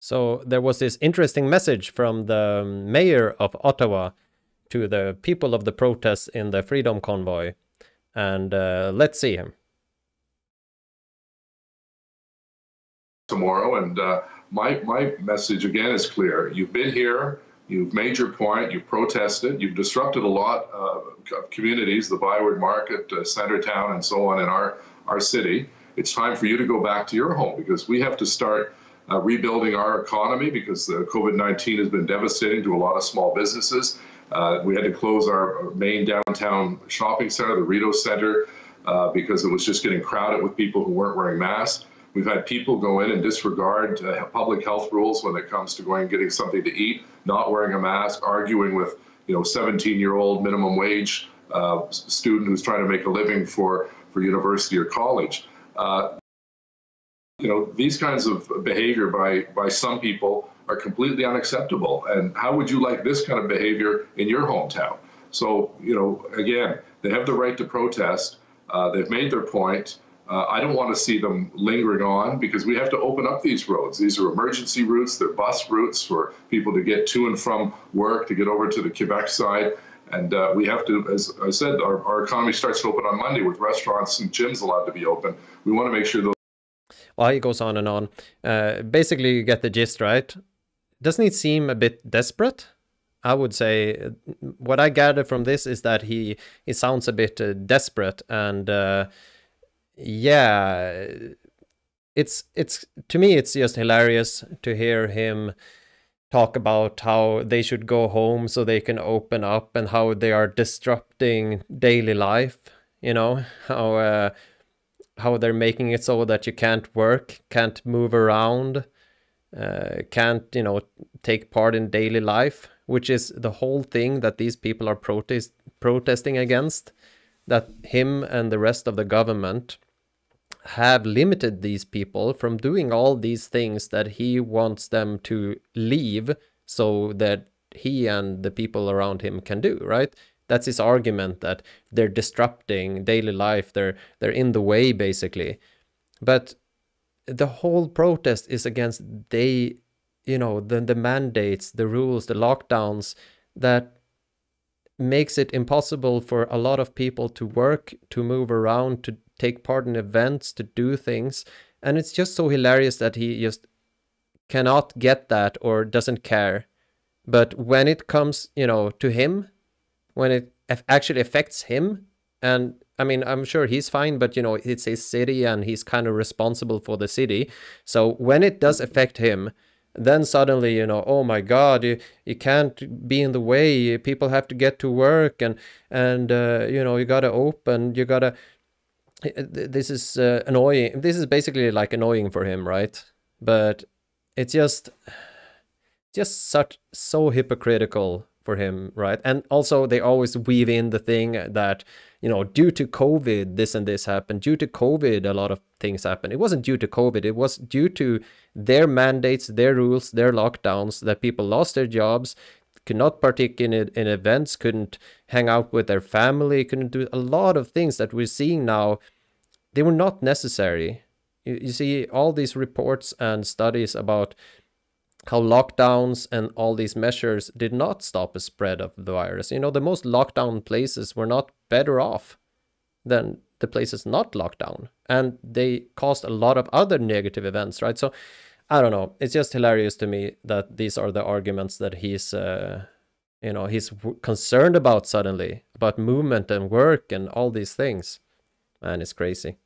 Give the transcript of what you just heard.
So there was this interesting message from the mayor of Ottawa to the people of the protests in the Freedom Convoy. And let's see him. Tomorrow, and my message again is clear. You've been here, you've made your point, you've protested, you've disrupted a lot of communities, the Byward Market, Centertown, and so on in our city. It's time for you to go back to your home, because we have to start rebuilding our economy, because COVID-19 has been devastating to a lot of small businesses. We had to close our main downtown shopping center, the Rideau Center, because it was just getting crowded with people who weren't wearing masks. We've had people go in and disregard public health rules when it comes to going and getting something to eat, not wearing a mask, arguing with 17-year-old minimum wage student who's trying to make a living for university or college. These kinds of behavior by some people are completely unacceptable. And how would you like this kind of behavior in your hometown? So, again, they have the right to protest. They've made their point. I don't want to see them lingering on, because we have to open up these roads. These are emergency routes. They're bus routes for people to get to and from work, to get over to the Quebec side. And we have to, as I said, our economy starts to open on Monday with restaurants and gyms allowed to be open. We want to make sure those... Well, he goes on and on. Basically, you get the gist, right? Doesn't it seem a bit desperate? I would say what I gather from this is that he sounds a bit desperate, and yeah, it's to me it's just hilarious to hear him talk about how they should go home so they can open up, and how they are disrupting daily life. How they're making it so that you can't work, can't move around, can't take part in daily life, which is the whole thing that these people are protesting against. That him and the rest of the government have limited these people from doing all these things that he wants them to leave, so that he and the people around him can do, right? That's his argument, that they're disrupting daily life, they're in the way, basically. But the whole protest is against the mandates, the rules, the lockdowns that makes it impossible for a lot of people to work, to move around, to take part in events, to do things. And it's just so hilarious that he just cannot get that or doesn't care. But when it comes, to him, when it actually affects him, and I mean, I'm sure he's fine, but it's his city and he's kind of responsible for the city. So when it does affect him, then suddenly, oh my God, you can't be in the way. People have to get to work, and you gotta open, you gotta. This is annoying. This is basically like annoying for him, right? But it's just so hypocritical for him, right? And also they always weave in the thing that, due to COVID, this and this happened. Due to COVID, a lot of things happened. It wasn't due to COVID. It was due to their mandates, their rules, their lockdowns, that people lost their jobs, could not partake in events, couldn't hang out with their family, couldn't do a lot of things that we're seeing now. They were not necessary. You see all these reports and studies about how lockdowns and all these measures did not stop a spread of the virus. The most locked down places were not better off than the places not locked down. And they caused a lot of other negative events, right? So, I don't know. It's just hilarious to me that these are the arguments that he's concerned about suddenly, about movement and work and all these things. Man, it's crazy.